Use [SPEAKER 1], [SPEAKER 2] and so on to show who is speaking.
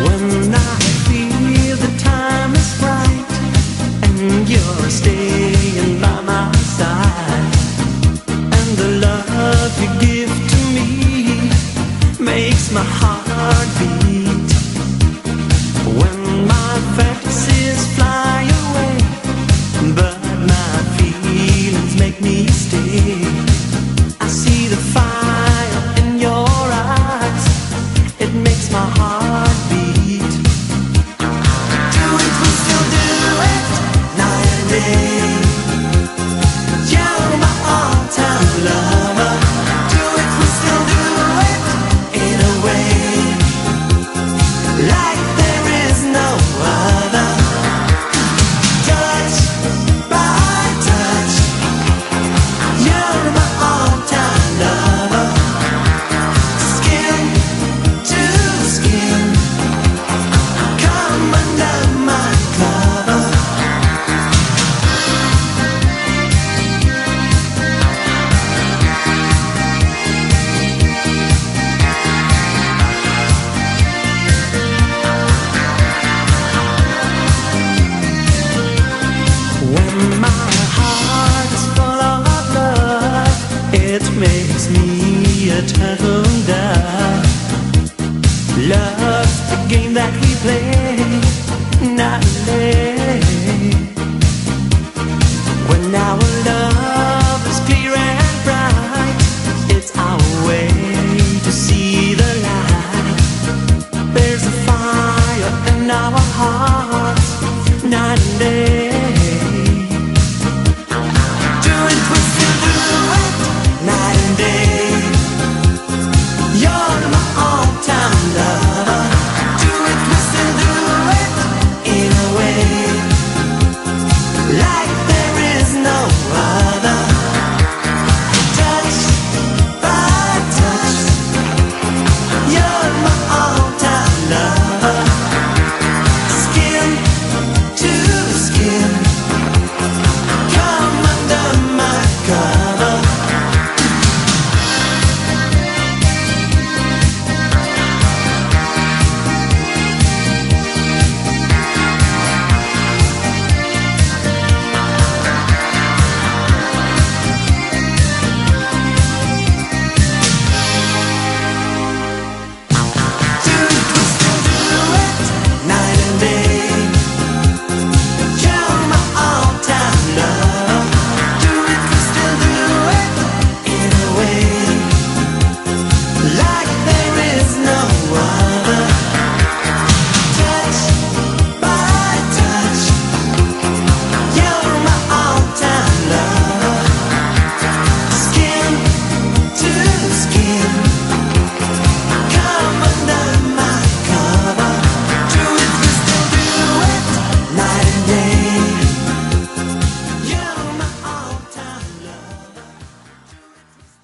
[SPEAKER 1] When I feel the time is right and you're staying by my side, and the love you give to me makes my heart beat. When my fantasies fly away, but my feelings make me stay, I see the fire in your eyes, it makes my heart beat. Do it, we still do it, night and day. You're my all-time lover. Do it, we still do it, in a way, like there is no other. Touch by touch, you're my all-time lover. Skin to skin, come under my cover. When my heart is full of love, it makes me a turtle dove. Love's the game that we play.